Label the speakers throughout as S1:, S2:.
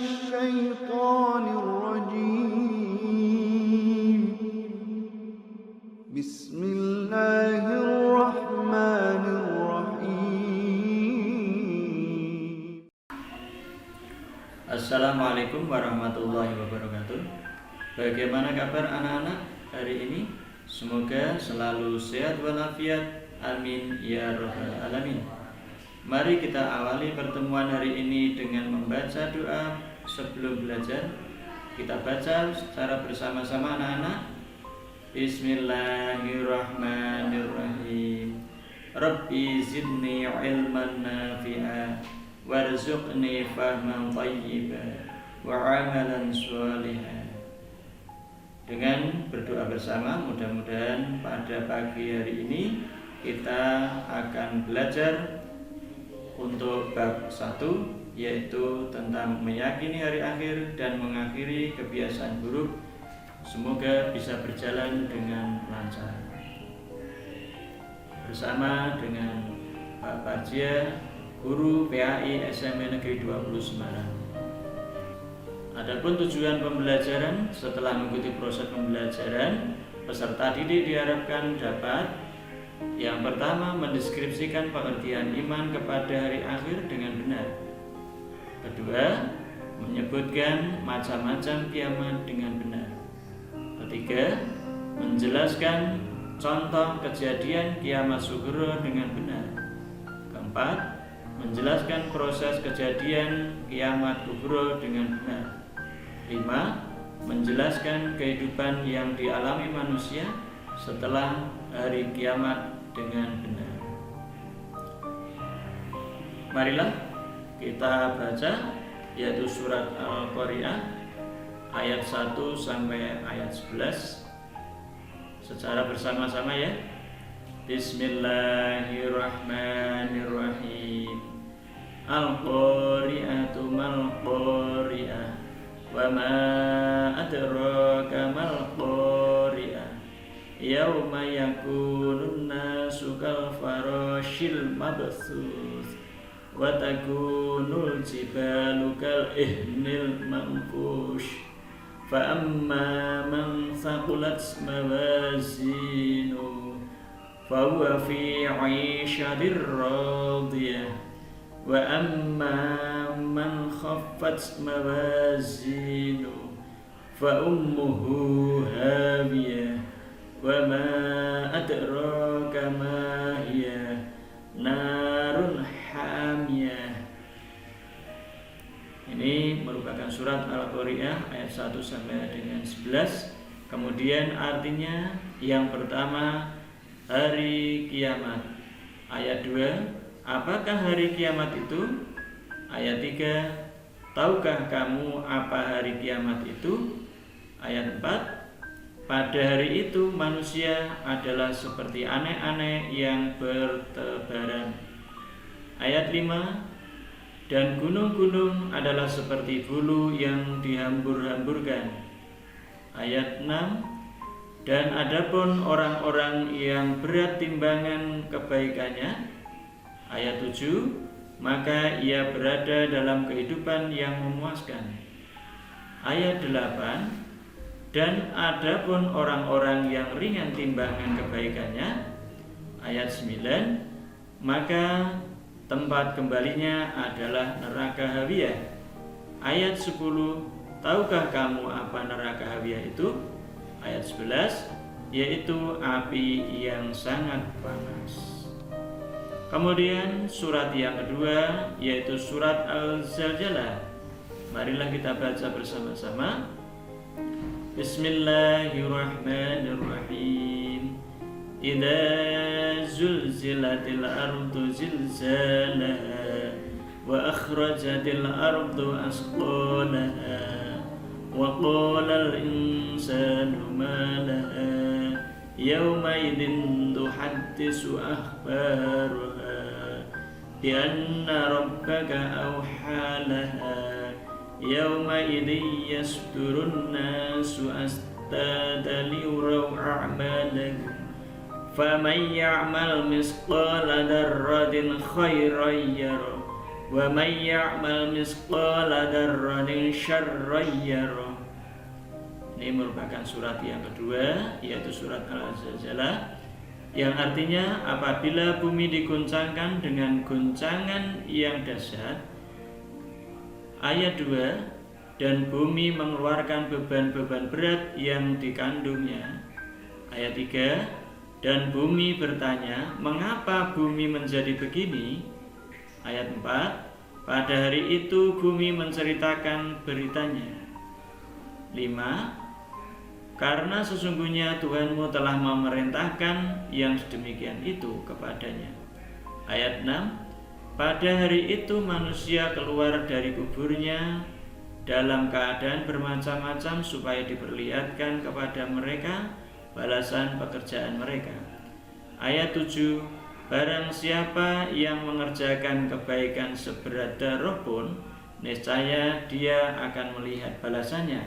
S1: الشيطان الرجيم بسم الله الرحمن الرحيم.
S2: Assalamualaikum warahmatullahi wabarakatuh. Bagaimana kabar anak-anak hari ini? Semoga selalu sehat walafiat. Amin ya rabbal alamin. Mari kita awali pertemuan hari ini dengan membaca doa sebelum belajar. Kita baca secara bersama-sama anak-anak. Bismillahirrahmanirrahim. Rabbi zidni ilman nafi'a warzuqni fahman thayyiban wa amalan sholihan. Dengan berdoa bersama, mudah-mudahan pada pagi hari ini kita akan belajar untuk bab 1, yaitu tentang meyakini hari akhir dan mengakhiri kebiasaan buruk. Semoga bisa berjalan dengan lancar. Bersama dengan Pak Parjia, Guru PAI SMP Negeri 20 Semarang. Adapun tujuan pembelajaran, setelah mengikuti proses pembelajaran, peserta didik diharapkan dapat yang pertama mendeskripsikan pengertian iman kepada hari akhir dengan benar. Kedua, menyebutkan macam-macam kiamat dengan benar. Ketiga, menjelaskan contoh kejadian kiamat sughra dengan benar. Keempat, menjelaskan proses kejadian kiamat kubra dengan benar. 5. Menjelaskan kehidupan yang dialami manusia setelah hari kiamat dengan benar. Marilah kita baca, yaitu surat Al-Qari'ah ayat 1 sampai ayat 11 secara bersama-sama ya. Bismillahirrahmanirrahim. Al-Qari'atu mal-Qari'ah wa ma adraka mal-Qari'ah. Yauma yakunun nasu kal farashil mabthus wa takunul jibalu kal ihnil manfush. Fa amma man thaqulat mawazinu fa huwa fi 'ishatir radiyah wa amma man khaffat mawazinu fa ummuhu hawiyah wa ma adraka ma hiya narun hamiyah. Ini merupakan surat Al-Qari'ah ayat 1 sampai dengan 11. Kemudian artinya yang pertama, hari kiamat. Ayat 2, apakah hari kiamat itu? Ayat 3, tahukah kamu apa hari kiamat itu? Ayat 4, pada hari itu manusia adalah seperti anek-anek yang bertebaran. Ayat 5, dan gunung-gunung adalah seperti bulu yang dihambur-hamburkan. Ayat 6, dan adapun orang-orang yang berat timbangan kebaikannya. Ayat 7, maka ia berada dalam kehidupan yang memuaskan. Ayat 8, dan adapun orang-orang yang ringan timbangan kebaikannya. Ayat 9, maka tempat kembalinya adalah neraka hawiyah. Ayat 10, tahukah kamu apa neraka hawiyah itu? Ayat 11, yaitu api yang sangat panas. Kemudian surat yang kedua, yaitu surat Al-Zalzalah. Marilah kita baca bersama-sama. Bismillahirrahmanirrahim. Idza zulzilatil ardu zilzalaha wa akhrajatil ardu asqalaha wa qala al-insanu ma laha yawma idzin tuhaddisu akhbaraha bi anna rabbaka awha laha yawma idzin yasdurun nasu astada liyuraw a'malahum faman ya'mal misqala dzarratin khairan yarah wa may ya'mal misqala dzarratin syarran yarah. Ini merupakan surat yang kedua, yaitu surat Al-Zalzalah, yang artinya apabila bumi diguncangkan dengan guncangan yang dahsyat. Ayat 2, dan bumi mengeluarkan beban-beban berat yang dikandungnya. Ayat 3, dan bumi bertanya, mengapa bumi menjadi begini? Ayat 4, pada hari itu bumi menceritakan beritanya. 5, karena sesungguhnya Tuhanmu telah memerintahkan yang sedemikian itu kepadanya. Ayat 6, pada hari itu manusia keluar dari kuburnya dalam keadaan bermacam-macam supaya diperlihatkan kepada mereka balasan pekerjaan mereka. Ayat 7, barang siapa yang mengerjakan kebaikan seberat darah pun, niscaya dia akan melihat balasannya.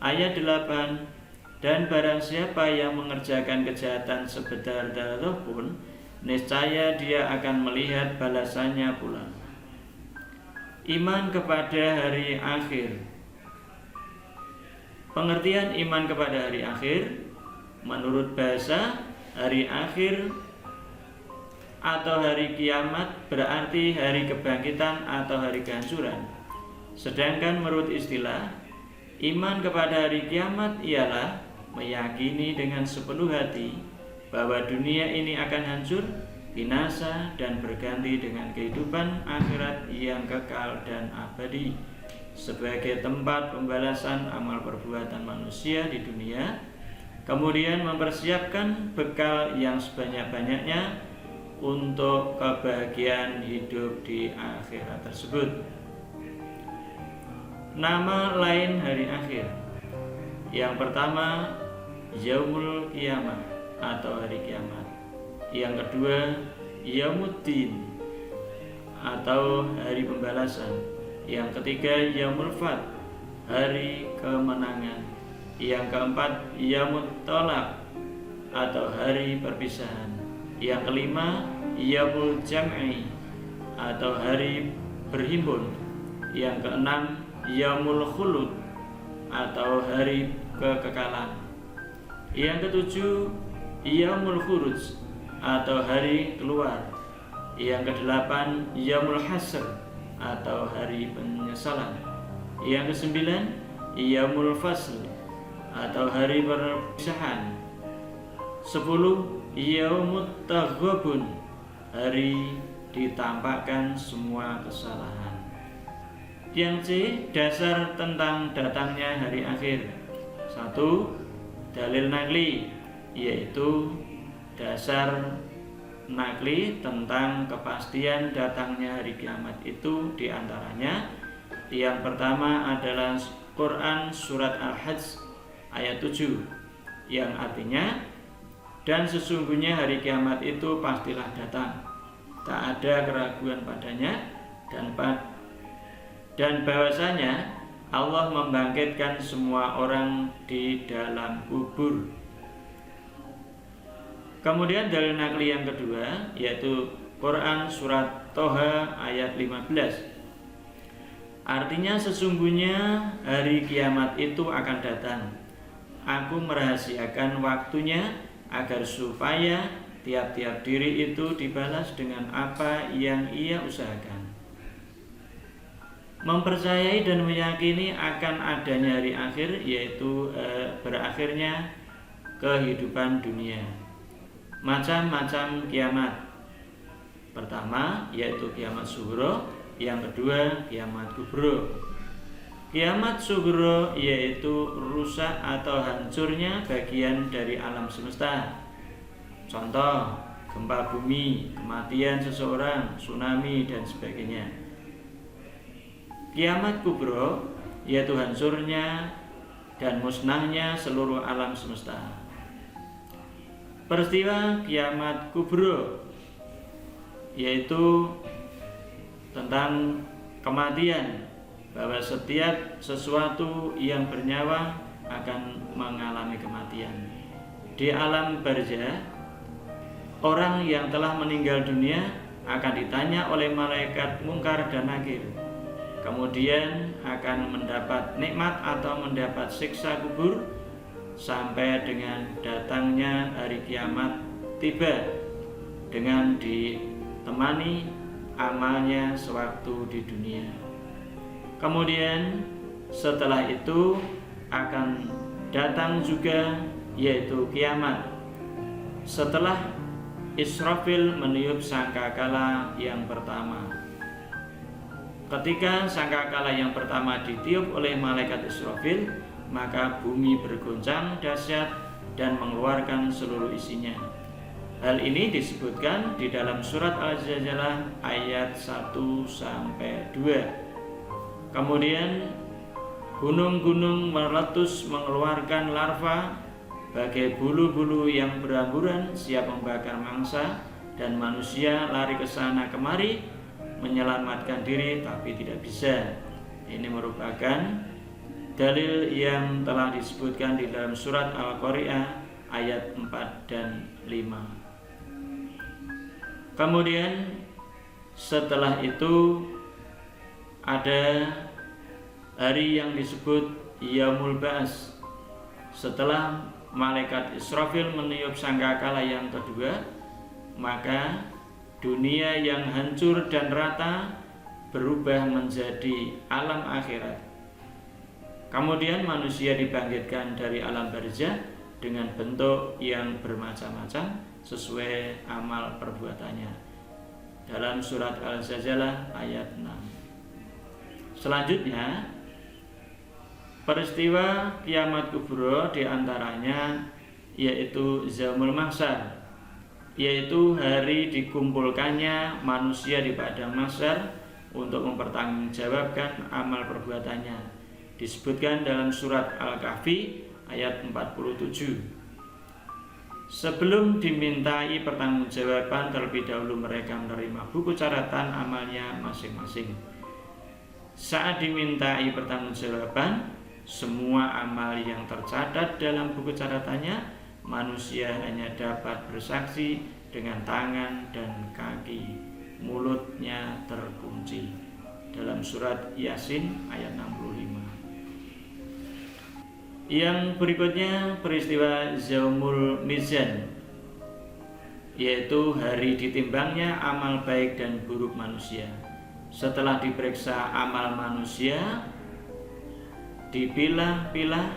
S2: Ayat 8, dan barang siapa yang mengerjakan kejahatan sebesar darah pun, niscaya dia akan melihat balasannya pula. Iman kepada hari akhir. Pengertian iman kepada hari akhir menurut bahasa, hari akhir atau hari kiamat berarti hari kebangkitan atau hari kehancuran. Sedangkan menurut istilah, iman kepada hari kiamat ialah meyakini dengan sepenuh hati bahwa dunia ini akan hancur, binasa, dan berganti dengan kehidupan akhirat yang kekal dan abadi sebagai tempat pembalasan amal perbuatan manusia di dunia, kemudian mempersiapkan bekal yang sebanyak-banyaknya untuk kebahagiaan hidup di akhirat tersebut. Nama lain hari akhir. Yang pertama, Yaumul Qiyamah atau hari kiamat. Yang kedua, Yaumuddin atau hari pembalasan. Yang ketiga, Yaumul Fat, hari kemenangan. Yang keempat, Yaumut Tolak atau hari perpisahan. Yang kelima, Yaumul Jam'i atau hari berhimpun. Yang keenam, Yaumul Khulud atau hari kekekalan. Yang ketujuh, Yaumul Khuruj atau hari keluar. Yang kedelapan, Yaumul Hasr atau hari penyesalan. Yang kesembilan, Yaumul Fasl atau hari perpisahan. 10, Yaumut Taghabun, hari ditampakkan semua kesalahan. Yang C, dasar tentang datangnya hari akhir. 1, dalil nakli, yaitu dasar nakli tentang kepastian datangnya hari kiamat itu diantaranya. Yang pertama adalah Quran surat Al-Hajj ayat 7 yang artinya, dan sesungguhnya hari kiamat itu pastilah datang, tak ada keraguan padanya, dan bahwasanya Allah membangkitkan semua orang di dalam kubur. Kemudian dalil nakli yang kedua yaitu Quran surat Toha ayat 15. Artinya sesungguhnya hari kiamat itu akan datang. Aku merahasiakan waktunya agar supaya tiap-tiap diri itu dibalas dengan apa yang ia usahakan. Mempercayai dan meyakini akan adanya hari akhir, yaitu berakhirnya kehidupan dunia. Macam-macam kiamat. Pertama yaitu kiamat sughra, yang kedua kiamat kubra. Kiamat sughra yaitu rusak atau hancurnya bagian dari alam semesta. Contoh, gempa bumi, kematian seseorang, tsunami, dan sebagainya. Kiamat kubra yaitu hancurnya dan musnahnya seluruh alam semesta. Peristiwa kiamat kubra yaitu tentang kematian, bahwa setiap sesuatu yang bernyawa akan mengalami kematian. Di alam barzah, orang yang telah meninggal dunia akan ditanya oleh malaikat mungkar dan nakir. Kemudian akan mendapat nikmat atau mendapat siksa kubur sampai dengan datangnya hari kiamat tiba dengan ditemani amalnya sewaktu di dunia. Kemudian setelah itu akan datang juga yaitu kiamat. Setelah Israfil meniup sangkakala yang pertama. Ketika sangkakala yang pertama ditiup oleh malaikat Israfil, maka bumi bergoncang dahsyat dan mengeluarkan seluruh isinya. Hal ini disebutkan di dalam surat Al-Zalzalah ayat 1-2. Kemudian gunung-gunung meletus mengeluarkan larva bagai bulu-bulu yang beramburan siap membakar mangsa, dan manusia lari ke sana kemari menyelamatkan diri tapi tidak bisa. Ini merupakan dalil yang telah disebutkan di dalam surat Al-Qari'ah ayat 4 dan 5. Kemudian setelah itu ada hari yang disebut Yaumul Ba'ats. Setelah malaikat Israfil meniup sangkakala yang kedua, maka dunia yang hancur dan rata berubah menjadi alam akhirat. Kemudian manusia dibangkitkan dari alam barzah dengan bentuk yang bermacam-macam sesuai amal perbuatannya. Dalam surat Al-Zalzalah ayat 6. Selanjutnya, peristiwa kiamat kubra diantaranya yaitu Yaumul Mahsyar, yaitu hari dikumpulkannya manusia di padang mahsyar untuk mempertanggungjawabkan amal perbuatannya. Disebutkan dalam surat Al-Kahfi ayat 47. Sebelum dimintai pertanggungjawaban, terlebih dahulu mereka menerima buku catatan amalnya masing-masing. Saat dimintai pertanggungjawaban, semua amal yang tercatat dalam buku catatannya, manusia hanya dapat bersaksi dengan tangan dan kaki, mulutnya terkunci. Dalam surat Yasin ayat 65. Yang berikutnya peristiwa Yaumul Mizan, yaitu hari ditimbangnya amal baik dan buruk manusia. Setelah diperiksa amal manusia, dipilah-pilah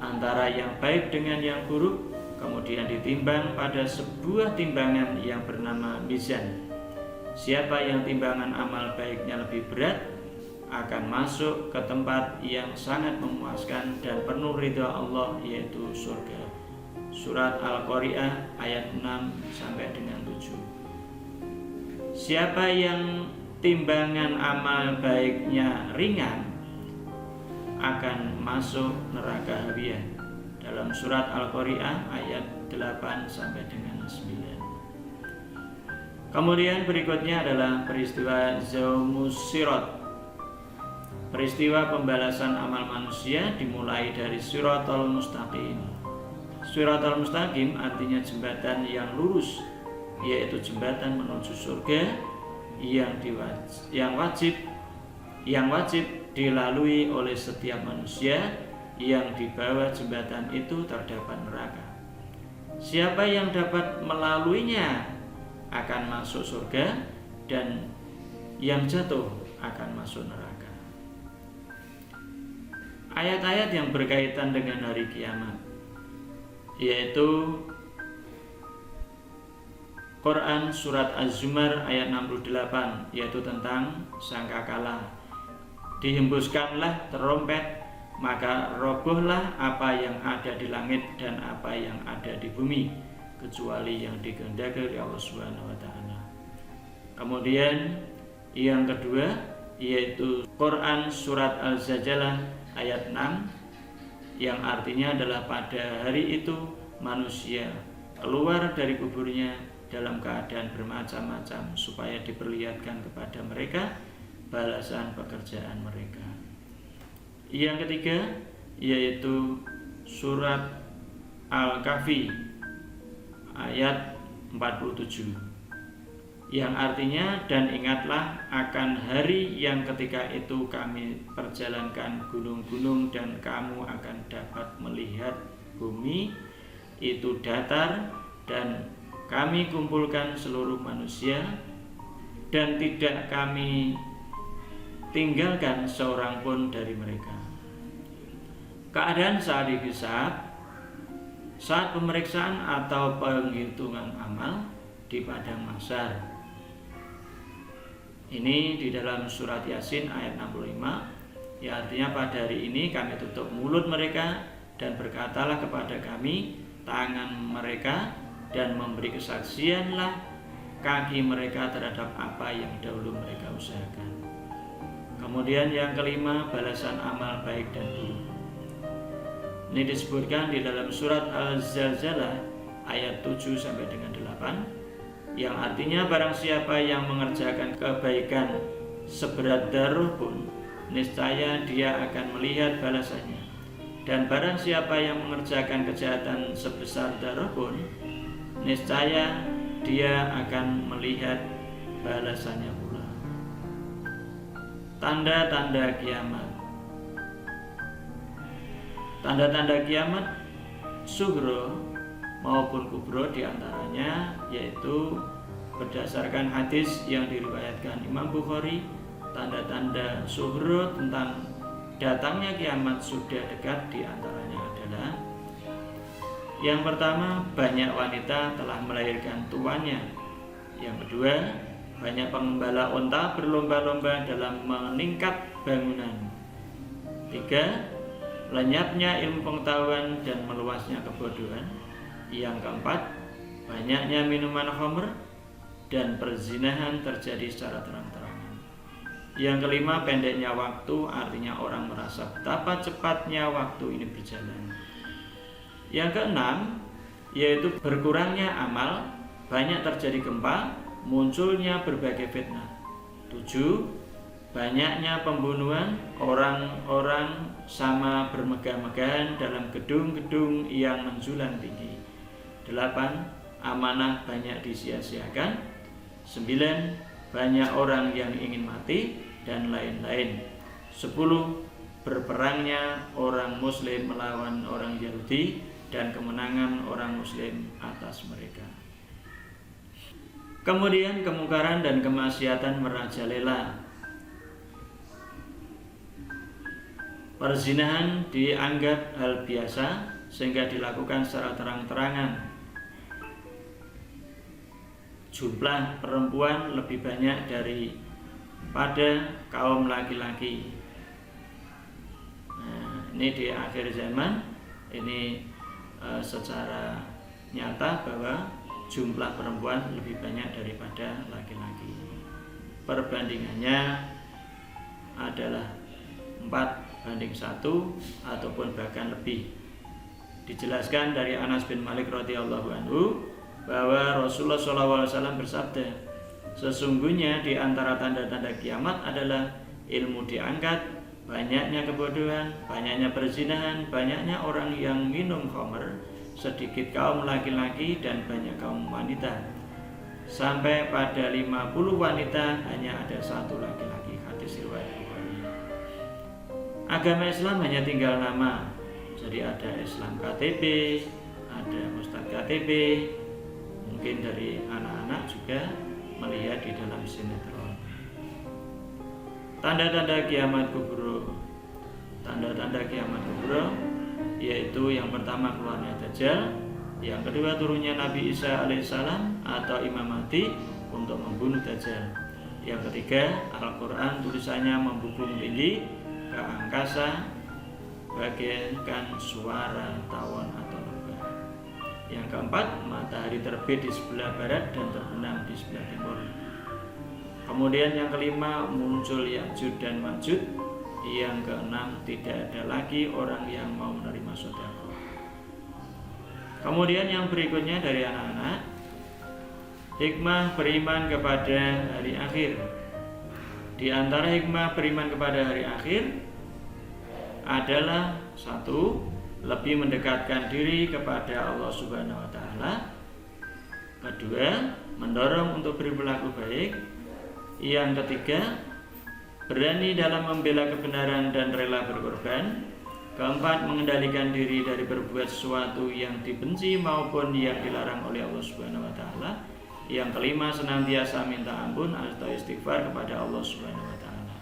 S2: antara yang baik dengan yang buruk, kemudian ditimbang pada sebuah timbangan yang bernama mizan. Siapa yang timbangan amal baiknya lebih berat akan masuk ke tempat yang sangat memuaskan dan penuh ridha Allah, yaitu surga. Surat Al-Qari'ah ayat 6 sampai dengan 7. Siapa yang timbangan amal baiknya ringan akan masuk neraka hawiyah. Dalam surat Al-Qari'ah ayat 8 sampai dengan 9. Kemudian berikutnya adalah peristiwa Yaumus Sirat. Peristiwa pembalasan amal manusia dimulai dari Siratal Mustaqim. Siratal Mustaqim artinya jembatan yang lurus, yaitu jembatan menuju surga yang wajib dilalui oleh setiap manusia. Yang di bawah jembatan itu terdapat neraka. Siapa yang dapat melaluinya akan masuk surga, dan yang jatuh akan masuk neraka. Ayat-ayat yang berkaitan dengan hari kiamat, yaitu Quran surat Az-Zumar ayat 68, yaitu tentang sangkakala. Dihembuskanlah terompet, maka robohlah apa yang ada di langit dan apa yang ada di bumi, kecuali yang dikehendaki oleh Allah Subhanahu wa taala. Kemudian yang kedua yaitu Quran surat Al-Zalzalah ayat 6, yang artinya adalah pada hari itu manusia keluar dari kuburnya dalam keadaan bermacam-macam supaya diperlihatkan kepada mereka balasan pekerjaan mereka. Yang ketiga yaitu surat Al-Kahfi ayat 47. yang artinya dan ingatlah akan hari yang ketika itu kami perjalankan gunung-gunung dan kamu akan dapat melihat bumi itu datar dan kami kumpulkan seluruh manusia dan tidak kami tinggalkan seorang pun dari mereka. Keadaan saat dihisab, saat pemeriksaan atau penghitungan amal di padang mahsyar. Ini di dalam surat Yasin ayat 65. Ya, artinya pada hari ini kami tutup mulut mereka dan berkatalah kepada kami tangan mereka dan memberi kesaksianlah kaki mereka terhadap apa yang dahulu mereka usahakan. Kemudian yang kelima, balasan amal baik dan buruk. Ini disebutkan di dalam surat Al-Zalzalah ayat 7 sampai dengan 8. Yang artinya barang siapa yang mengerjakan kebaikan seberat darah pun niscaya dia akan melihat balasannya, dan barang siapa yang mengerjakan kejahatan sebesar darah pun niscaya dia akan melihat balasannya pula. Tanda-tanda kiamat. Tanda-tanda kiamat sughra maupun kubro diantaranya yaitu berdasarkan hadis yang diriwayatkan Imam Bukhari, tanda-tanda sughra tentang datangnya kiamat sudah dekat diantaranya adalah yang pertama, banyak wanita telah melahirkan tuannya. Yang kedua, banyak pengembala unta berlomba-lomba dalam meningkat bangunan. Tiga, lenyapnya ilmu pengetahuan dan meluasnya kebodohan. Yang keempat, banyaknya minuman khamr dan perzinahan terjadi secara terang-terangan. Yang kelima, pendeknya waktu, artinya orang merasa betapa cepatnya waktu ini berjalan. Yang keenam, yaitu berkurangnya amal, banyak terjadi gempa, munculnya berbagai fitnah. 7, banyaknya pembunuhan, orang-orang sama bermegah-megahan dalam gedung-gedung yang menjulang tinggi. 8, amanah banyak disia-siakan. 9, banyak orang yang ingin mati, dan lain-lain. 10, berperangnya orang Muslim melawan orang Yahudi dan kemenangan orang Muslim atas mereka. Kemudian kemungkaran dan kemaksiatan merajalela. Perzinahan dianggap hal biasa sehingga dilakukan secara terang-terangan. Jumlah perempuan lebih banyak daripada kaum laki-laki. Nah, ini di akhir zaman ini secara nyata bahwa jumlah perempuan lebih banyak daripada laki-laki. Perbandingannya adalah 4:1 ataupun bahkan lebih. Dijelaskan dari Anas bin Malik radhiyallahu anhu bahwa Rasulullah SAW bersabda, sesungguhnya di antara tanda-tanda kiamat adalah ilmu diangkat, banyaknya kebodohan, banyaknya perzinahan, banyaknya orang yang minum khamr, sedikit kaum laki-laki dan banyak kaum wanita. Sampai pada 50 wanita hanya ada 1 laki-laki. Hadis riwayat Bukhari. Agama Islam hanya tinggal nama. Jadi ada Islam KTP, ada Ustadz KTP. Mungkin dari anak-anak juga melihat di dalam sinetron. Tanda-tanda kiamat kubro. Tanda-tanda kiamat kubro yaitu yang pertama keluarnya Dajjal, yang kedua turunnya Nabi Isa alaihissalam atau Imam Mahdi untuk membunuh Dajjal. Yang ketiga, Al-Quran tulisannya membubung tinggi ke angkasa bagaikan suara tawon atau lebah. Yang keempat, matahari terbit di sebelah barat dan terbenam di sebelah timur. Kemudian yang kelima, muncul Ya'juj dan Ma'juj. Yang keenam, tidak ada lagi orang yang mau menerima sedekah. Kemudian yang berikutnya dari anak-anak, hikmah beriman kepada hari akhir. Di antara hikmah beriman kepada hari akhir adalah 1, lebih mendekatkan diri kepada Allah Subhanahu wa taala. Kedua, mendorong untuk berperilaku baik. Yang ketiga, berani dalam membela kebenaran dan rela berkorban. Keempat, mengendalikan diri dari berbuat sesuatu yang dibenci maupun yang dilarang oleh Allah Subhanahu wa taala. Yang kelima, senantiasa minta ampun atau istighfar kepada Allah Subhanahu wa taala.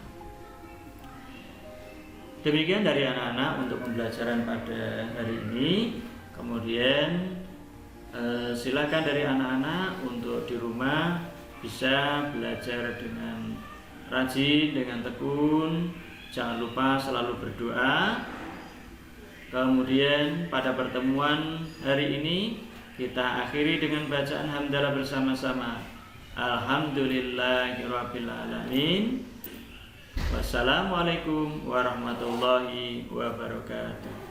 S2: Demikian dari anak-anak untuk pembelajaran pada hari ini. Kemudian silakan dari anak-anak untuk di rumah bisa belajar dengan rajin, dengan tekun. Jangan lupa selalu berdoa. Kemudian pada pertemuan hari ini kita akhiri dengan bacaan hamdalah bersama-sama. Alhamdulillahirabbil alamin. Wassalamualaikum warahmatullahi wabarakatuh.